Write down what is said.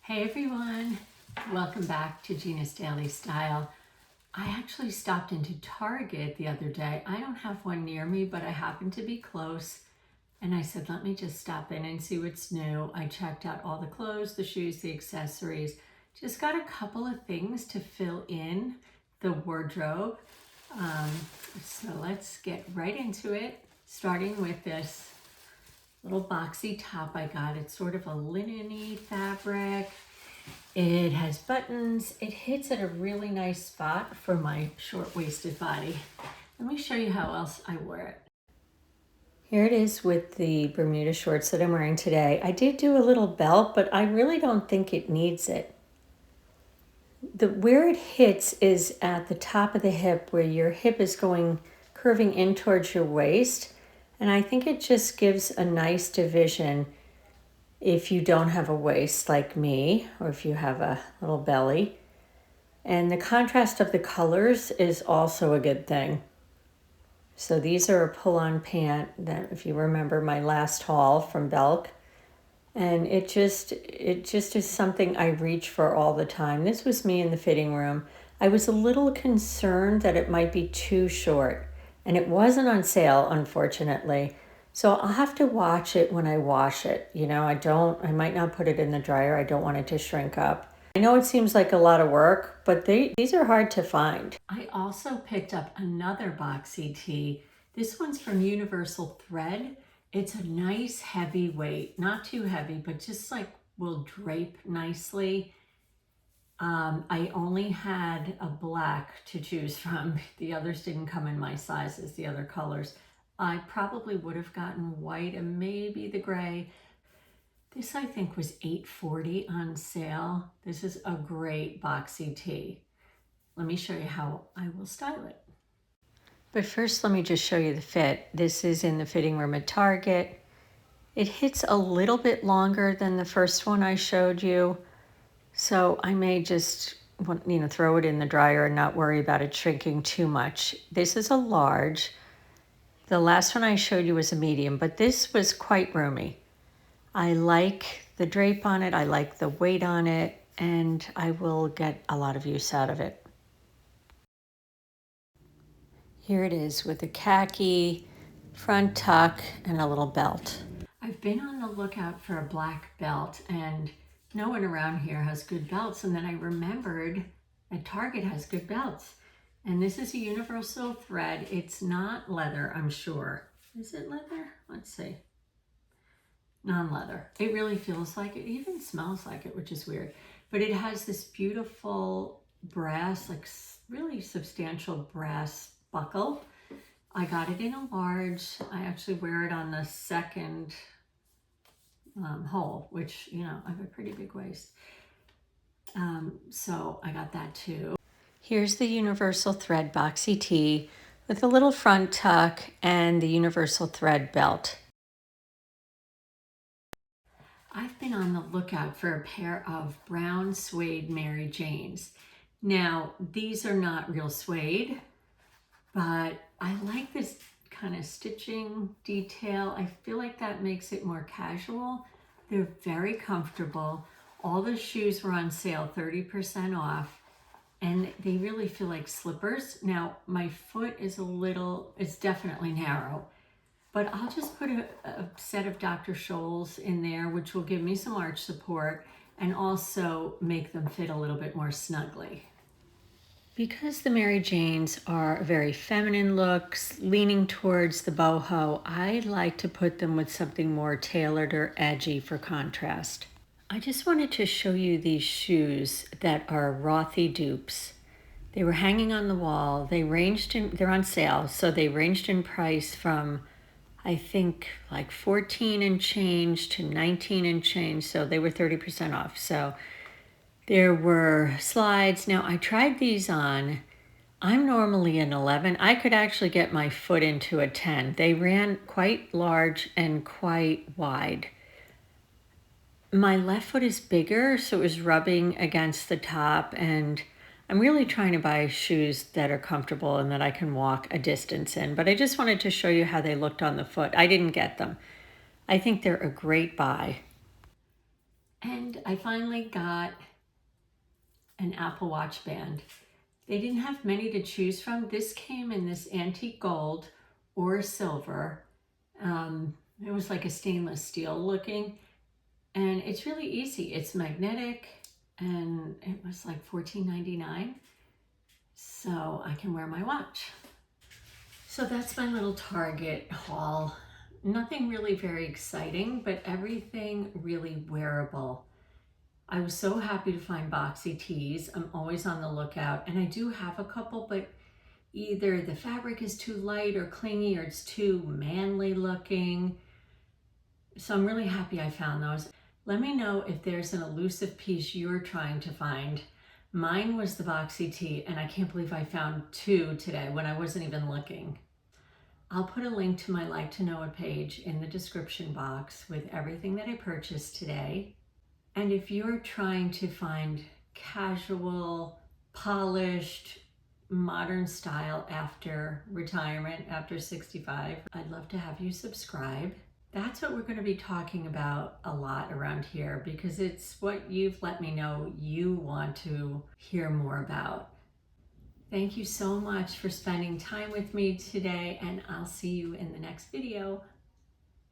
Hey everyone, welcome back to Gina's Daily Style. I actually stopped into Target the other day. I don't have one near me, but I happened to be close. And I said, let me just stop in and see what's new. I checked out all the clothes, the shoes, the accessories. Just got a couple of things to fill in the wardrobe. So let's get right into it, starting with this little boxy top I got. It's sort of a linen-y fabric. It has buttons. It hits at a really nice spot for my short-waisted body. Let me show you how else I wore it. Here it is with the Bermuda shorts that I'm wearing today. I did do a little belt, but I really don't think it needs it. Where it hits is at the top of the hip, where your hip is curving in towards your waist. And I think it just gives a nice division if you don't have a waist like me, or if you have a little belly. And the contrast of the colors is also a good thing. So these are a pull-on pant that, if you remember my last haul from Belk, and it just is something I reach for all the time. This was me in the fitting room. I was a little concerned that it might be too short, and it wasn't on sale, unfortunately. So I'll have to watch it when I wash it. You know, I might not put it in the dryer. I don't want it to shrink up. I know it seems like a lot of work, but these are hard to find. I also picked up another boxy tee. This one's from Universal Thread. It's a nice heavy weight, not too heavy, but just like will drape nicely. I only had a black to choose from. The others didn't come in my sizes, the other colors. I probably would have gotten white and maybe the gray. This I think was $8.40 on sale. This is a great boxy tee. Let me show you how I will style it. But first, let me just show you the fit. This is in the fitting room at Target. It hits a little bit longer than the first one I showed you. So I may just, throw it in the dryer and not worry about it shrinking too much. This is a large. The last one I showed you was a medium, but this was quite roomy. I like the drape on it. I like the weight on it, and I will get a lot of use out of it. Here it is with a khaki front tuck and a little belt. I've been on the lookout for a black belt, and no one around here has good belts. And then I remembered that Target has good belts. And this is a Universal Thread. It's not leather, I'm sure. Is it leather? Let's see. Non-leather. It really feels like it, even smells like it, which is weird. But it has this beautiful brass, like really substantial brass buckle. I got it in a large. I actually wear it on the second hole, which, I have a pretty big waist. So I got that too. Here's the Universal Thread boxy tee with a little front tuck and the Universal Thread belt. I've been on the lookout for a pair of brown suede Mary Janes. Now, these are not real suede, but I like this kind of stitching detail. I feel like that makes it more casual. They're very comfortable. All the shoes were on sale, 30% off, and they really feel like slippers. Now, my foot is it's definitely narrow, but I'll just put a set of Dr. Scholl's in there, which will give me some arch support and also make them fit a little bit more snugly. Because the Mary Janes are very feminine looks, leaning towards the boho, I like to put them with something more tailored or edgy for contrast. I just wanted to show you these shoes that are Rothy dupes. They were hanging on the wall. They're on sale, so they ranged in price from, I think, like 14 and change to 19 and change, so they were 30% off. So there were slides. Now, I tried these on. I'm normally an 11. I could actually get my foot into a 10. They ran quite large and quite wide. My left foot is bigger, so it was rubbing against the top, and I'm really trying to buy shoes that are comfortable and that I can walk a distance in. But I just wanted to show you how they looked on the foot. I didn't get them. I think they're a great buy. And I finally got an Apple Watch band. They didn't have many to choose from. This came in this antique gold or silver. It was like a stainless steel looking, and it's really easy. It's magnetic, and it was like $14.99. So I can wear my watch. So that's my little Target haul. Nothing really very exciting, but everything really wearable. I was so happy to find boxy tees. I'm always on the lookout, and I do have a couple, but either the fabric is too light or clingy, or it's too manly looking. So I'm really happy I found those. Let me know if there's an elusive piece you're trying to find. Mine was the boxy tee, and I can't believe I found two today when I wasn't even looking. I'll put a link to my Like to Know It page in the description box with everything that I purchased today. And if you're trying to find casual, polished, modern style after retirement, after 65, I'd love to have you subscribe. That's what we're going to be talking about a lot around here, because it's what you've let me know you want to hear more about. Thank you so much for spending time with me today, and I'll see you in the next video.